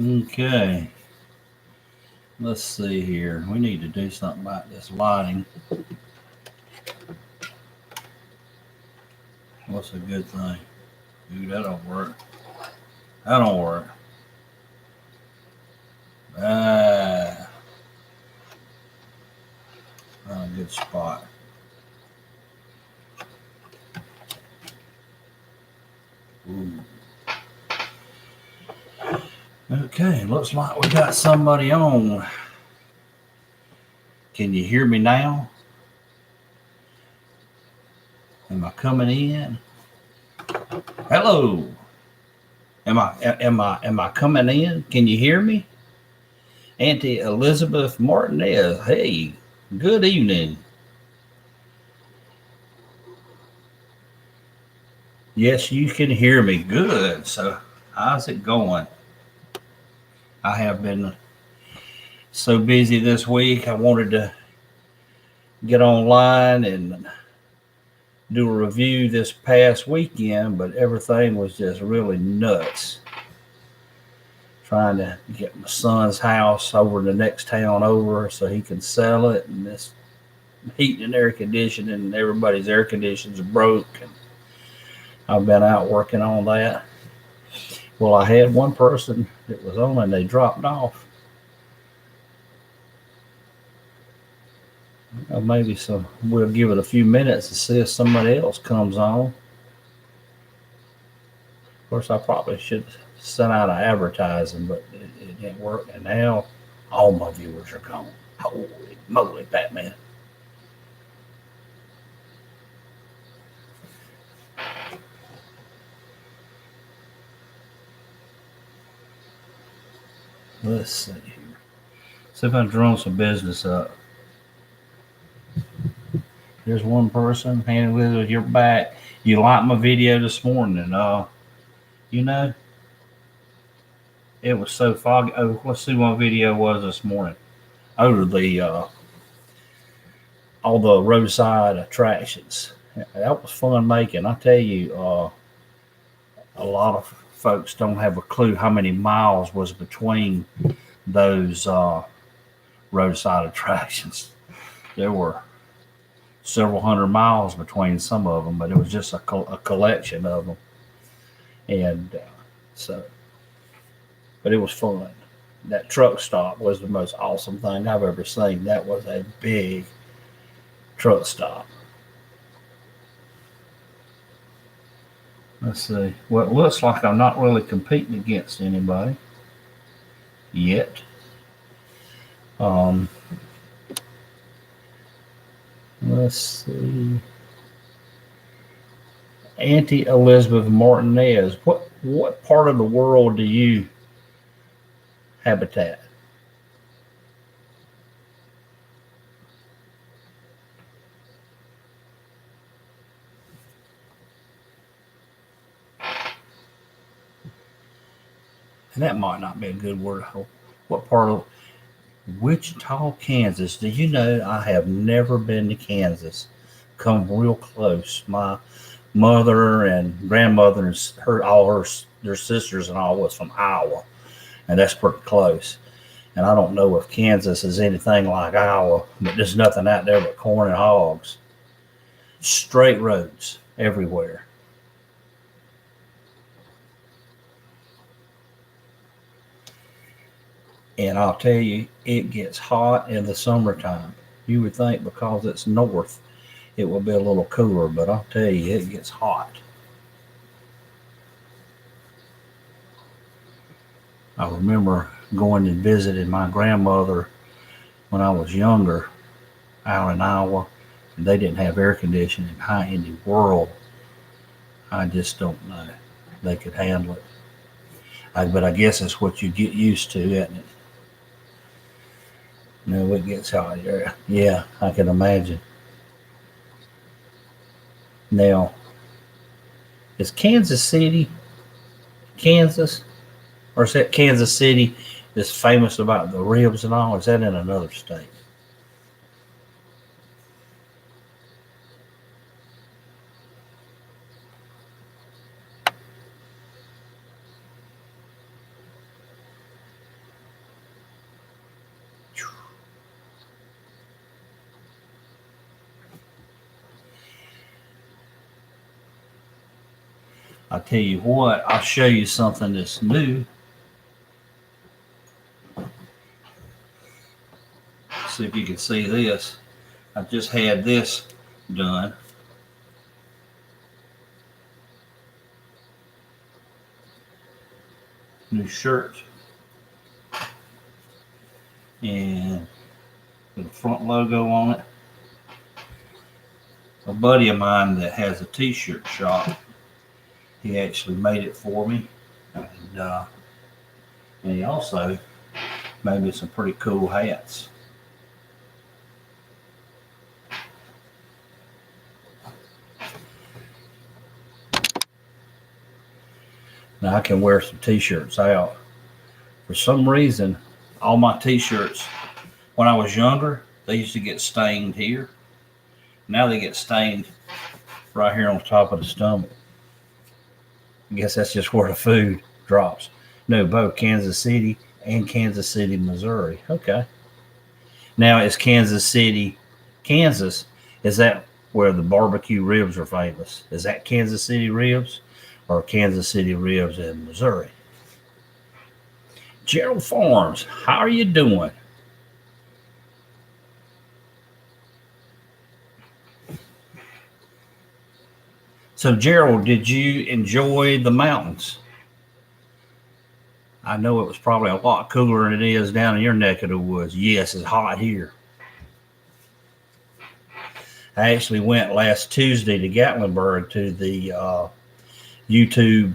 Okay, let's see here. We need to do something about this lighting. What's a good thing? Ooh, that don't work. That don't work. Ah, not a good spot. Ooh. Okay, looks like we got somebody on. Can you hear me now? Am I coming in? Hello. Am I coming in? Can you hear me? Auntie Elizabeth Martinez. Hey, good evening. Yes, you can hear me. Good. So, how's it going? I have been so busy this week. I wanted to get online and do a review this past weekend, but everything was just really nuts. Trying to get my son's house over the next town over so he can sell it, and this heating and air conditioning, and everybody's air conditioners broke. And I've been out working on that. Well, I had one person that was on and they dropped off. Maybe so. We'll give it a few minutes to see if somebody else comes on. Of course, I probably should send out an advertising, but it didn't work. And now all my viewers are gone. Holy moly, Batman. Let's see here. See if I can drum some business up. There's one person. Hey, Elizabeth, you're back. You liked my video this morning. You know, it was so foggy. Oh, let's see what video was this morning. Oh, the all the roadside attractions. That was fun making. I tell you, a lot of folks don't have a clue how many miles was between those roadside attractions. There were several hundred miles between some of them, but it was just a collection of them. And so, but it was fun. That truck stop was the most awesome thing I've ever seen. That was a big truck stop. Let's see. Well, it looks like I'm not really competing against anybody yet. Um, let's see. Auntie Elizabeth Martinez. What part of the world do you habitat? And that might not be a good word. What part of Wichita, Kansas? Do you know I have never been to Kansas? Come real close. My mother and grandmother and her their sisters and all was from Iowa, and that's pretty close. And I don't know if Kansas is anything like Iowa, but there's nothing out there but corn and hogs. Straight roads everywhere. And I'll tell you, it gets hot in the summertime. You would think because it's north, it will be a little cooler, but I'll tell you, it gets hot. I remember going and visiting my grandmother when I was younger out in Iowa, and they didn't have air conditioning. How in the world, I just don't know. They could handle it. But I guess that's what you get used to, isn't it? No, it gets hot here. Yeah, I can imagine. Now, is Kansas City, Kansas, or is that Kansas City that's famous about the ribs and all? Or is that in another state? I tell you what, I'll show you something that's new. See if you can see this. I just had this done. New shirt. And with the front logo on it. A buddy of mine that has a t-shirt shop, he actually made it for me. And he also made me some pretty cool hats. Now I can wear some t-shirts out. For some reason, all my t-shirts, when I was younger, they used to get stained here. Now they get stained right here on top of the stomach. I guess that's just where the food drops. No, both Kansas City and Kansas City, Missouri. Okay. Now it's Kansas City, Kansas. Is that where the barbecue ribs are famous? Is that Kansas City ribs or Kansas City ribs in Missouri? Gerald Farms, how are you doing? So, Gerald, did you enjoy the mountains? I know it was probably a lot cooler than it is down in your neck of the woods. Yes, it's hot here. I actually went last Tuesday to Gatlinburg to the YouTube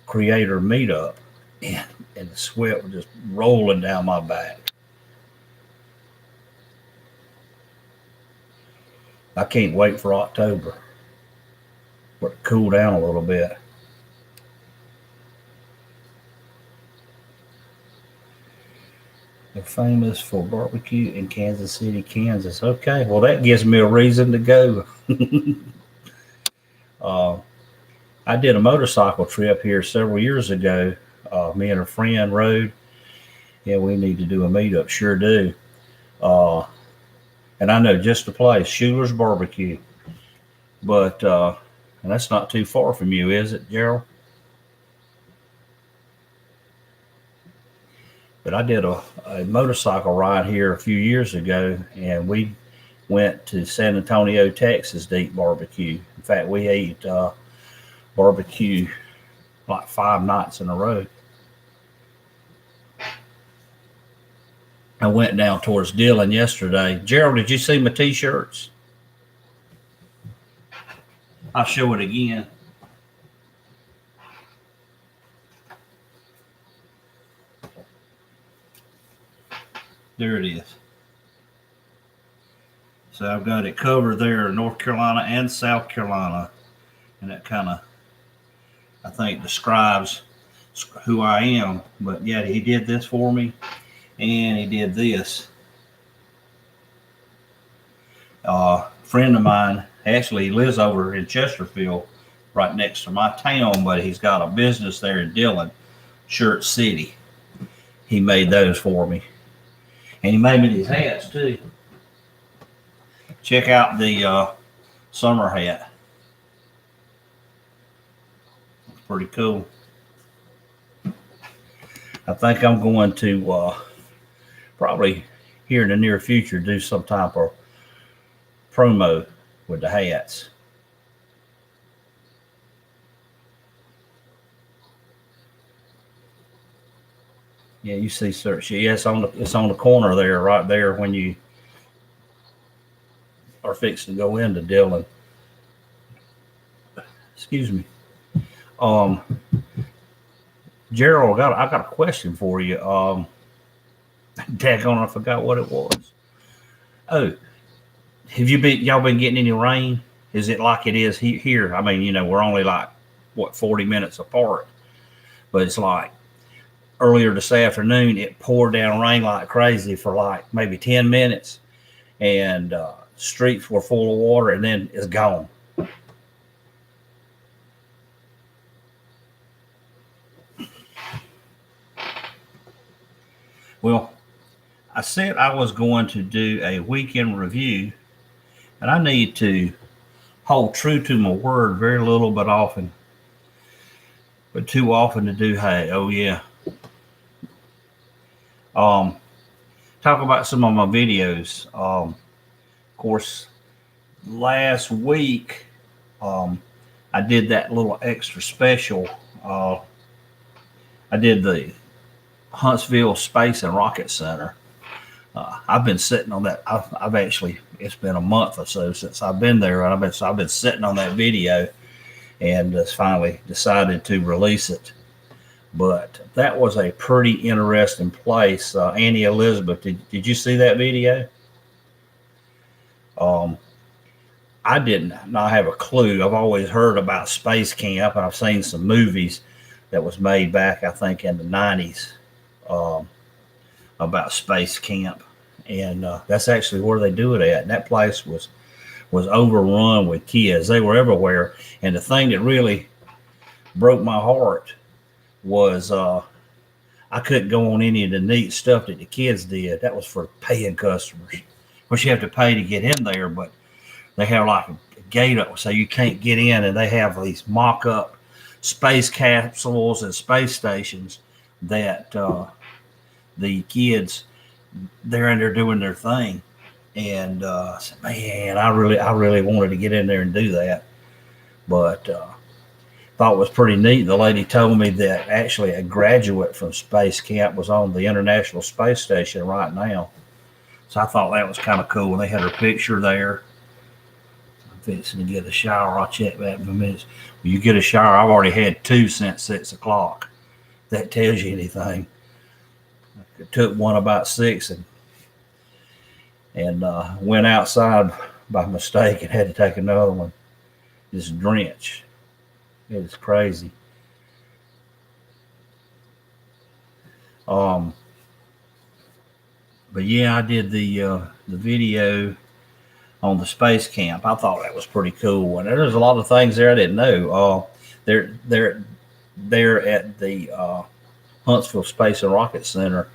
creator meetup, and the sweat was just rolling down my back. I can't wait for October. For it to cool down a little bit. They're famous for barbecue in Kansas City, Kansas. Okay, well that gives me a reason to go. I did a motorcycle trip here several years ago. Me and a friend rode. Yeah, we need to do a meetup. Sure do. And I know just the place, Schuler's Barbecue. But and that's not too far from you, is it, Gerald? But I did a motorcycle ride here a few years ago, and we went to San Antonio, Texas to eat barbecue. In fact, we ate barbecue like 5 nights in a row. I went down towards Dillon yesterday. Gerald, did you see my t-shirts? I'll show it again. There it is. So I've got it covered there, North Carolina and South Carolina. And that kind of, I think, describes who I am. But yeah, he did this for me, and he did this. Friend of mine, actually, he lives over in Chesterfield, right next to my town, but he's got a business there in Dillon, Shirt City. He made those for me. And he made me these hats too. Check out the summer hat. It's pretty cool. I think I'm going to probably here in the near future do some type of promo with the hats. Yeah, you see, sir. Yeah, it's on the corner there, right there when you are fixing to go into Dillon. Excuse me. Gerald, I got a question for you. Daggone, I forgot what it was. Oh, have y'all been getting any rain? Is it like it is here? I mean, you know, we're only like 40 minutes apart, but it's like earlier this afternoon, it poured down rain like crazy for like maybe 10 minutes, and streets were full of water, and then it's gone. Well, I said I was going to do a weekend review, and I need to hold true to my word very little but often. but too often to do hay. Oh yeah. Um, Talk about some of my videos. Of course, last week I did that little extra special. Uh, I did the Huntsville Space and Rocket Center. I've been sitting on that. I've actually, it's been a month or so since I've been there, and I've been sitting on that video, and just finally decided to release it. But that was a pretty interesting place. Annie Elizabeth, did you see that video? Um, I didn't not have a clue. I've always heard about Space Camp, and I've seen some movies that was made back, I think, in the 90s um, about Space Camp. And that's actually where they do it at. And that place was overrun with kids. They were everywhere. And the thing that really broke my heart was I couldn't go on any of the neat stuff that the kids did. That was for paying customers. Of course, you have to pay to get in there, but they have like a gate up so you can't get in, and they have these mock-up space capsules and space stations that the kids, they're in there doing their thing. And I said, man, I really wanted to get in there and do that, but thought it was pretty neat. The lady told me that actually a graduate from Space Camp was on the International Space Station right now. So I thought that was kind of cool. And they had her picture there. I'm fixing to get a shower. I'll check that in a minute. When you get a shower, I've already had 2 since 6 o'clock. If that tells you anything. I took one about 6 and went outside by mistake and had to take another one. Just drenched. It was crazy. But yeah, I did the video on the Space Camp. I thought that was pretty cool, and there's a lot of things there I didn't know. They're at the Huntsville Space and Rocket Center.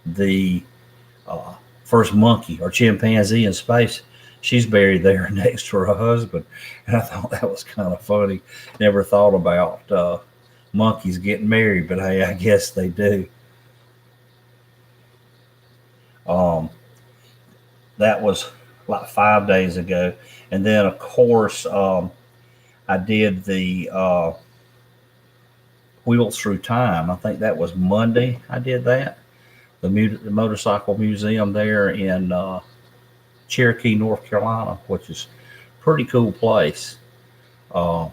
The first monkey or chimpanzee in space, she's buried there next to her husband. And I thought that was kind of funny. Never thought about monkeys getting married, but hey, I guess they do. That was like 5 days ago. And then, of course, I did the Wheels Through Time. I think that was Monday I did that. The motorcycle museum there in Cherokee, North Carolina, which is a pretty cool place. The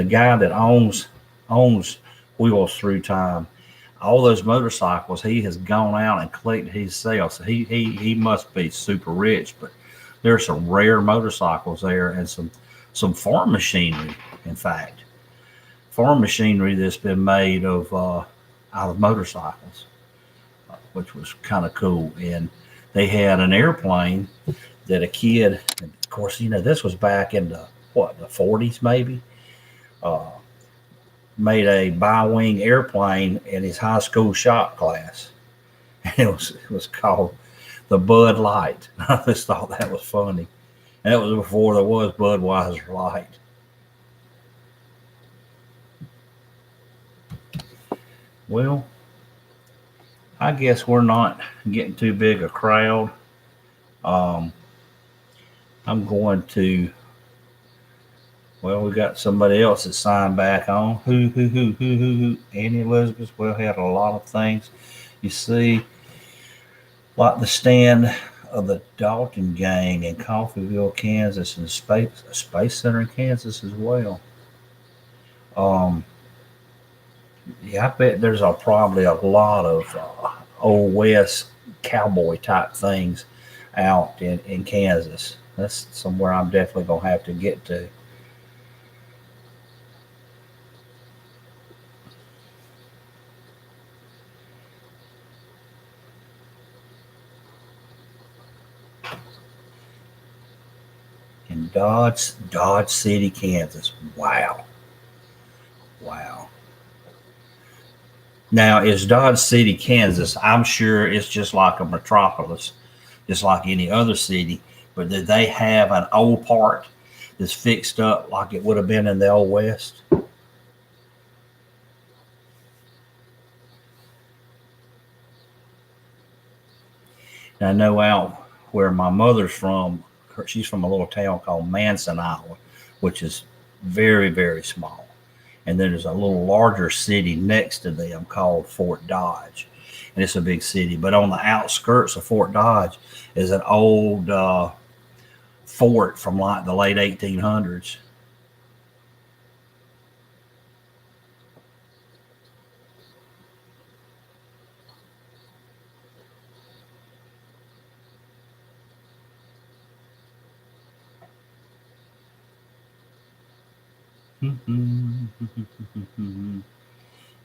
guy that owns Wheels Through Time, all those motorcycles, he has gone out and collected himself. So he must be super rich. But there are some rare motorcycles there, and some farm machinery. In fact, farm machinery that's been made of out of motorcycles, which was kind of cool. And they had an airplane that a kid, of course, this was back in the 40s maybe, made a bi-wing airplane in his high school shop class. And it was called the Bud Light. I just thought that was funny. And that was before there was Budweiser Light. Well, I guess we're not getting too big a crowd. I'm going to. Well, we got somebody else that signed back on. Who? Annie Elizabeth. Well, had a lot of things. You see, like the stand of the Dalton Gang in Coffeyville, Kansas, and the Space Center in Kansas as well. Yeah, I bet there's probably a lot of Old West cowboy type things out in Kansas. That's somewhere I'm definitely going to have to get to. In Dodge City, Kansas. Wow. Now, is Dodge City, Kansas? I'm sure it's just like a metropolis, just like any other city. But do they have an old part that's fixed up like it would have been in the Old West? And I know out where my mother's from, she's from a little town called Manson, Iowa, which is very, very small. And then there's a little larger city next to them called Fort Dodge. And it's a big city. But on the outskirts of Fort Dodge is an old fort from like the late 1800s.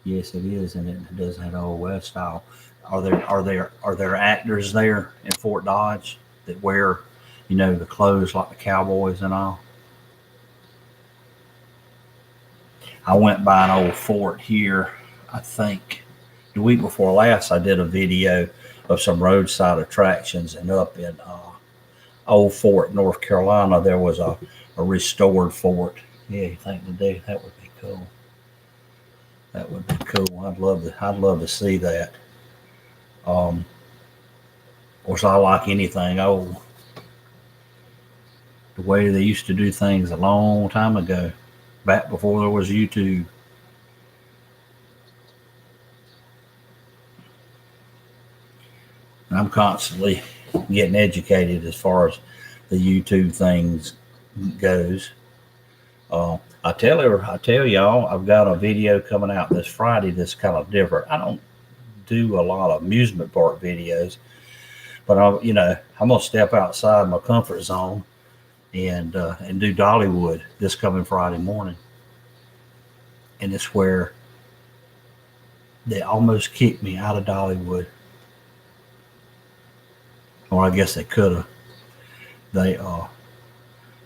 Yes, it is, and it does have old west style. Are there actors there in Fort Dodge that wear, the clothes like the cowboys and all? I went by an old fort here. I think the week before last, I did a video of some roadside attractions, and up in Old Fort, North Carolina, there was a restored fort. Yeah, you think today that would be cool? That would be cool. I'd love to see that. Of course, I like anything old. The way they used to do things a long time ago, back before there was YouTube. And I'm constantly getting educated as far as the YouTube things goes. I tell y'all, I've got a video coming out this Friday that's kind of different. I don't do a lot of amusement park videos, but I'm gonna step outside my comfort zone and do Dollywood this coming Friday morning, and it's where they almost kicked me out of Dollywood, or I guess they could have. They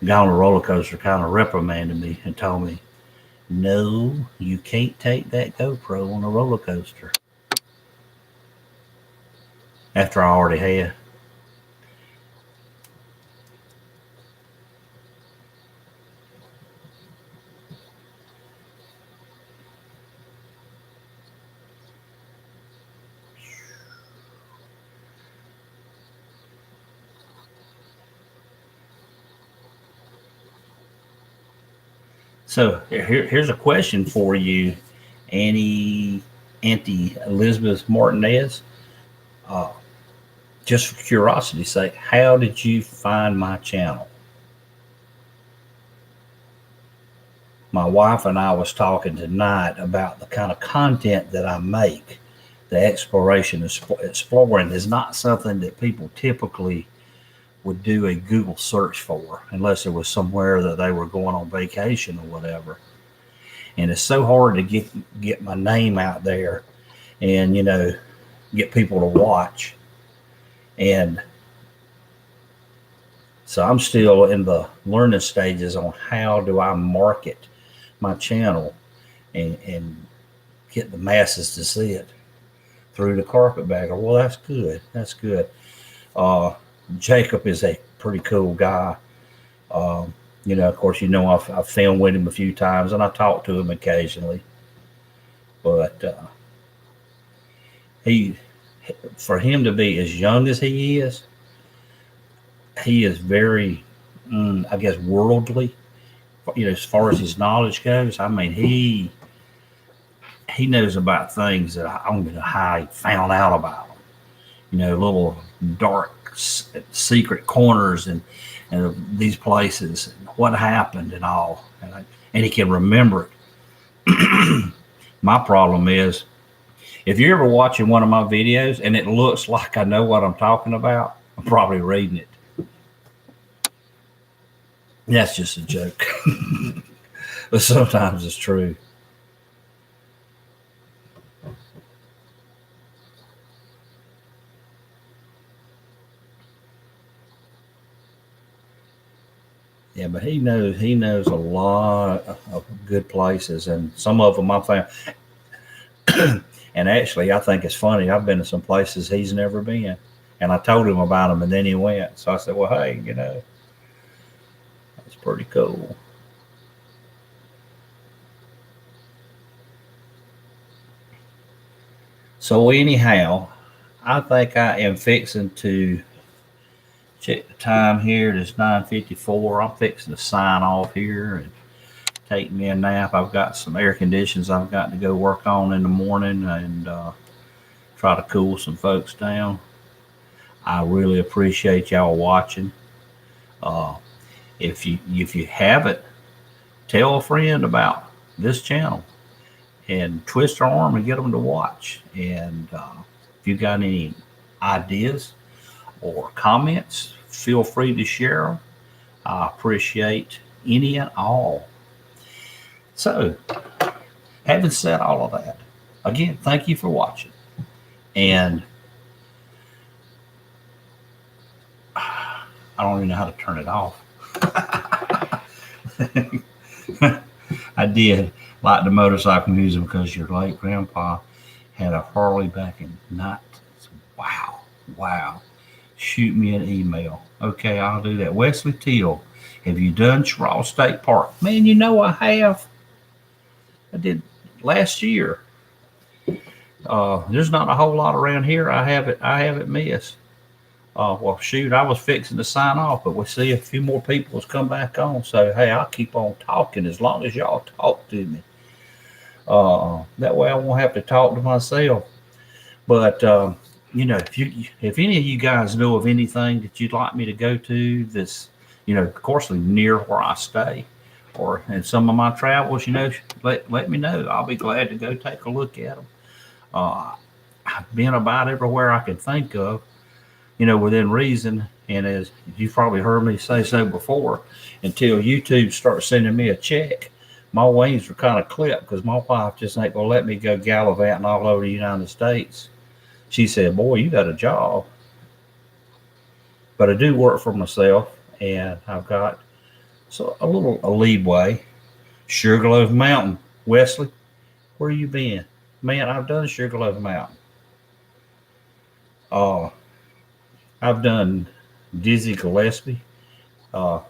guy on the roller coaster kind of reprimanded me and told me, "No, you can't take that GoPro on a roller coaster." After I already had. So here's a question for you, Annie, Auntie Elizabeth Martinez. Uh, just for curiosity's sake, how did you find my channel? My wife and I was talking tonight about the kind of content that I make. The exploration, exploring is not something that people typically would do a Google search for unless it was somewhere that they were going on vacation or whatever. And it's so hard to get my name out there and get people to watch. And so I'm still in the learning stages on how do I market my channel and get the masses to see it through the carpetbagger. Well, that's good. That's good. Jacob is a pretty cool guy. Of course, I've filmed with him a few times and I talk to him occasionally. But for him to be as young as he is very, I guess, worldly. As far as his knowledge goes, I mean, he knows about things that I don't know how he found out about them. Little dark secret corners and these places and what happened and all, and he can remember it. My problem is, if you're ever watching one of my videos and it looks like I know what I'm talking about, I'm probably reading it. That's just a joke. But sometimes it's true. Yeah, but he knows a lot of good places, and some of them I found. And actually, I think it's funny. I've been to some places he's never been, and I told him about them, and then he went. So I said, "Well, hey, that's pretty cool." So anyhow, I think I am fixing to check the time here. It's 9:54. I'm fixing to sign off here and take me a nap. I've got some air conditions I've got to go work on in the morning and try to cool some folks down. I really appreciate y'all watching. Uh, if you haven't, tell a friend about this channel and twist their arm and get them to watch. And if you got any ideas or comments, feel free to share them. I appreciate any and all. So, having said all of that, again, thank you for watching. And I don't even know how to turn it off. I did like the motorcycle music because your late grandpa had a Harley back in 19. Wow. Wow. Shoot me an email. Okay, I'll do that. Wesley Teal, have you done Cheraw State Park? Man, you know I have. I did last year. There's not a whole lot around here. I haven't missed. Well, shoot, I was fixing to sign off, but we see a few more people has come back on. So, hey, I'll keep on talking as long as y'all talk to me. That way I won't have to talk to myself. But, if any of you guys know of anything that you'd like me to go to that's, of course, near where I stay or in some of my travels, let me know. I'll be glad to go take a look at them. I've been about everywhere I could think of, within reason. And as you've probably heard me say so before, until YouTube starts sending me a check, my wings are kind of clipped because my wife just ain't going to let me go gallivanting all over the United States. She said, boy, you got a job. But I do work for myself, and I've got a little leeway. Sugarloaf Mountain. Wesley, where you been? Man, I've done Sugarloaf Mountain. I've done Dizzy Gillespie. Of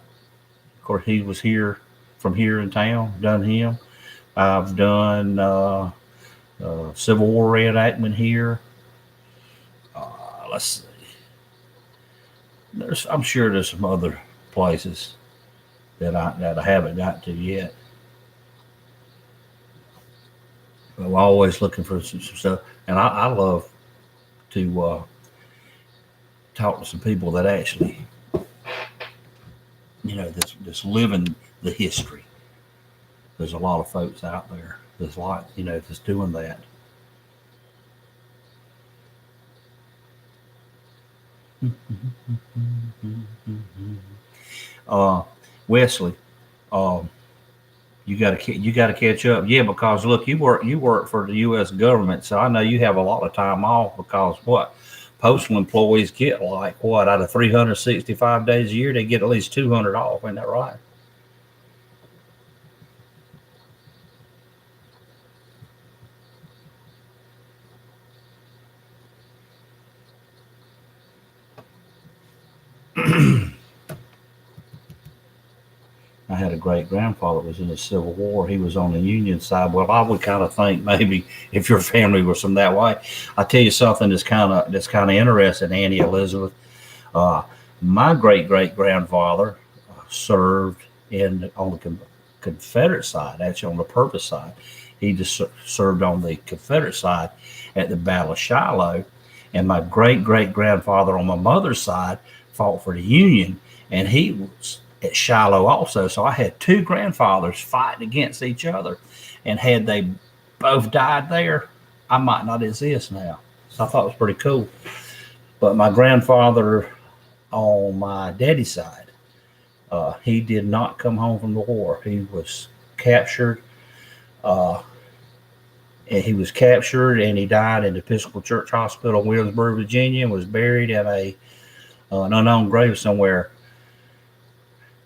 course, he was here from here in town. Done him. I've done Civil War reenactment here. Let's see. I'm sure there's some other places that I haven't got to yet. But I'm always looking for some stuff, and I love to talk to some people that actually, that's living the history. There's a lot of folks out there. There's a lot, that's doing that. Wesley, you got to catch up. Yeah, because look, you work for the U.S. government, so I know you have a lot of time off because what postal employees get out of 365 days a year, they get at least 200 off. Isn't that right? I had a great grandfather that was in the Civil War. He was on the Union side. Well, I would kind of think maybe if your family was from that way. I tell you something that's kind of interesting, Annie Elizabeth. My great grandfather served on the Confederate side, actually on the purpose side. He just served on the Confederate side at the Battle of Shiloh, and my great grandfather on my mother's side fought for the Union, and he was at Shiloh also. So I had two grandfathers fighting against each other, and had they both died there, I might not exist now. So I thought it was pretty cool. But my grandfather on my daddy's side, he did not come home from the war. He was captured. And he was captured, and he died in the Episcopal Church Hospital in Williamsburg, Virginia, and was buried in an unknown grave somewhere.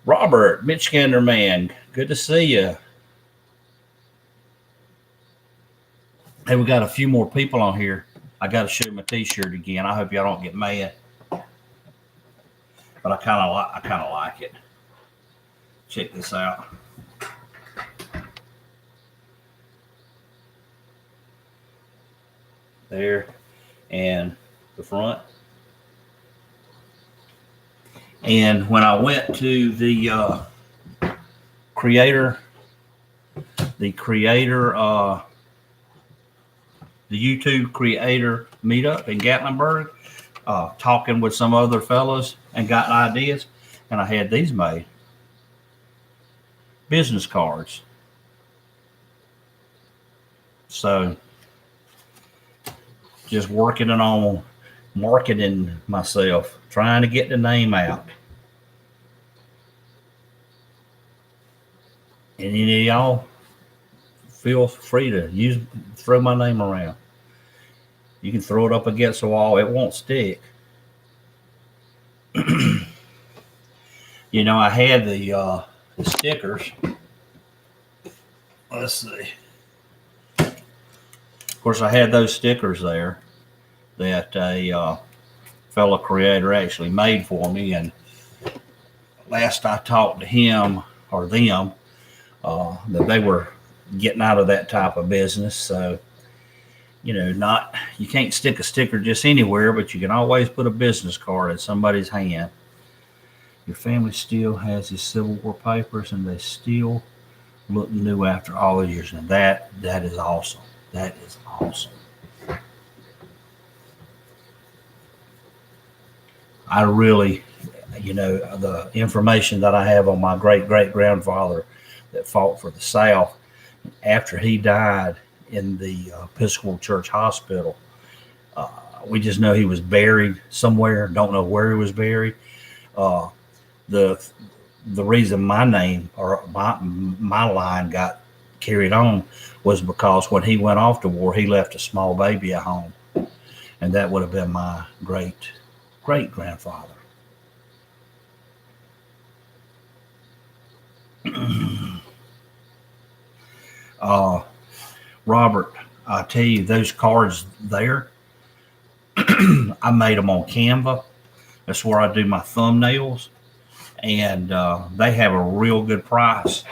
Robert, Michigander man, good to see you. Hey, we got a few more people on here. I got to show my T-shirt again. I hope y'all don't get mad, but I kind of like it. Check this out. There, and the front. And when I went to the creator, the creator, the YouTube creator meetup in Gatlinburg, talking with some other fellows and got ideas, and I had these made. Business cards. So just working on marketing myself, trying to get the name out. And any of y'all feel free to throw my name around. You can throw it up against the wall. It won't stick. You know, I had the stickers. Let's see. Of course, I had those stickers there that a fellow creator actually made for me. And last I talked to him or them, that they were getting out of that type of business. So, you know, you can't stick a sticker just anywhere, but you can always put a business card in somebody's hand. Your family still has his Civil War papers, and they still look new after all the years. And that is awesome. That is awesome. I really, you know, the information that I have on my great-great-grandfather that fought for the South, after he died in the Episcopal Church Hospital, we just know he was buried somewhere. Don't know where he was buried. The reason my name or my line got carried on was because when he went off to war, he left a small baby at home, and that would have been my great-great-grandfather. Robert, I tell you, those cards there, I made them on Canva. That's where I do my thumbnails, and they have a real good price.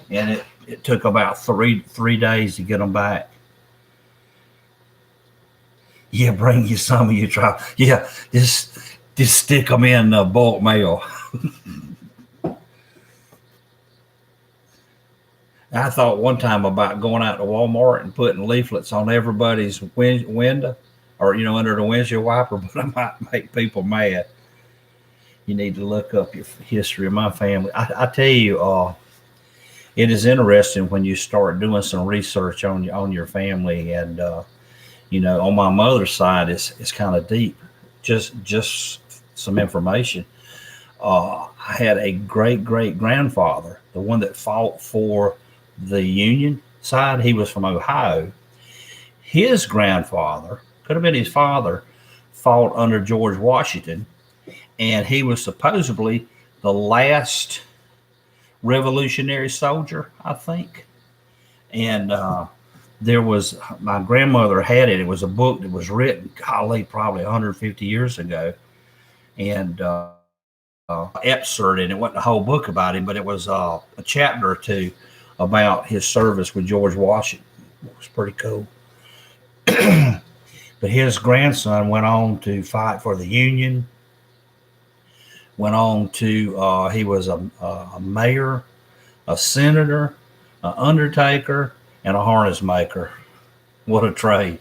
And it took about three days to get them back. Yeah, bring you some of you try. Yeah, just stick them in bulk mail. I thought one time about going out to Walmart and putting leaflets on everybody's window, or under the windshield wiper, but I might make people mad. You need to look up your history of my family. I tell you, it is interesting when you start doing some research on your family, and on my mother's side, it's kind of deep. Just some information. I had a great-great-grandfather, the one that fought for the Union side. He was from Ohio. His grandfather, could have been his father, fought under George Washington, and he was supposedly the last revolutionary soldier, I think. And there was, my grandmother had it. It was a book that was written, golly, probably 150 years ago. And excerpt, and it wasn't a whole book about him, but it was a chapter or two about his service with George Washington. It was pretty cool. But his grandson went on to fight for the Union, went on to, he was a mayor, a senator, an undertaker, and a harness maker. What a trade.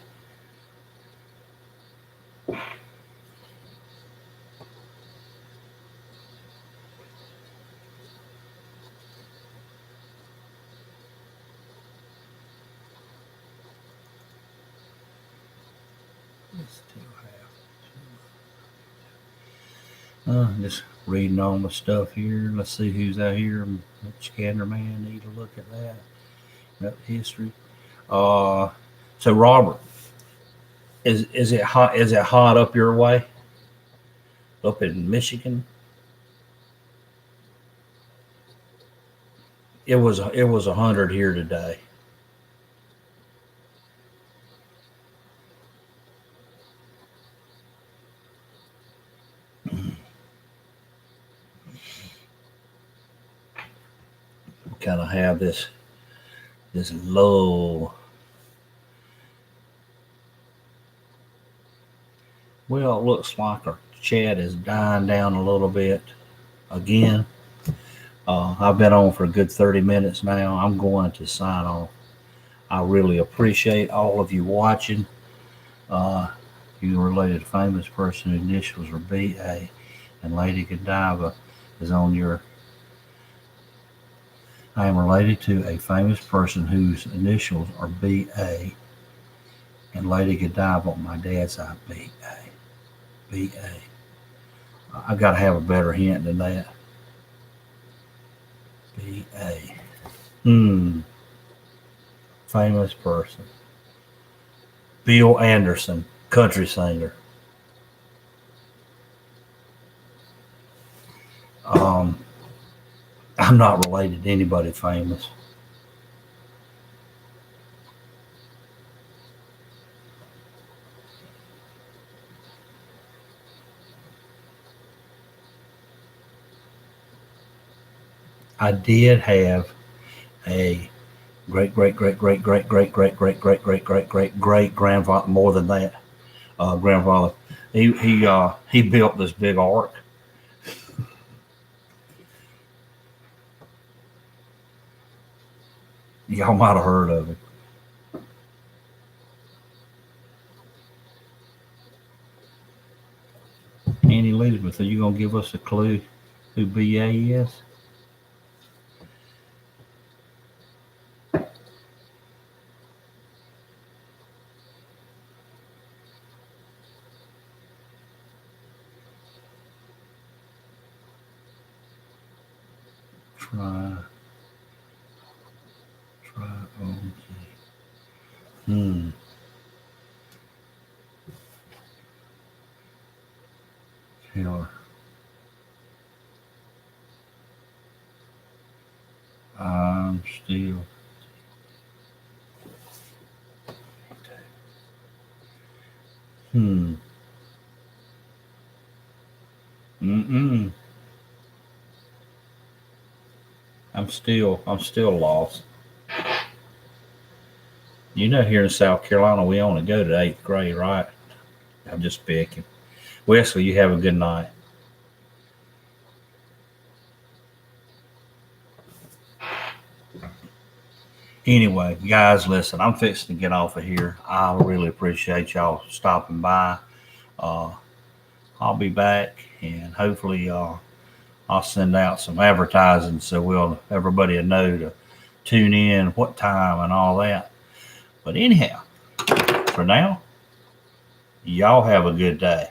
Just reading on the stuff here. Let's see who's out here. Scanner man, need to look at that. That history. So Robert, is it hot? Is it hot up your way? Up in Michigan? It was 100 here today. Kind of have this low Well, it looks like our chat is dying down a little bit again. I've been on for a good 30 minutes now. I'm going to sign off. I really appreciate all of you watching. You related to a famous person whose initials are BA, and Lady Godiva is on your. I am related to a famous person whose initials are BA, and Lady Godiva on my dad's side, BA. BA. I got to have a better hint than that. BA. Famous person. Bill Anderson, country singer. I'm not related to anybody famous. I did have a great grandfather, more than that, grandfather. He built this big ark. Y'all might have heard of it. Annie Elizabeth, are you gonna give us a clue who BA is? Try OG. Taylor. I'm still. I'm still lost. You know, here in South Carolina, we only go to 8th grade, right? I'm just picking. Wesley, you have a good night. Anyway, guys, listen, I'm fixing to get off of here. I really appreciate y'all stopping by. I'll be back, and hopefully I'll send out some advertising so everybody will know to tune in, what time, and all that. But anyhow, for now, y'all have a good day.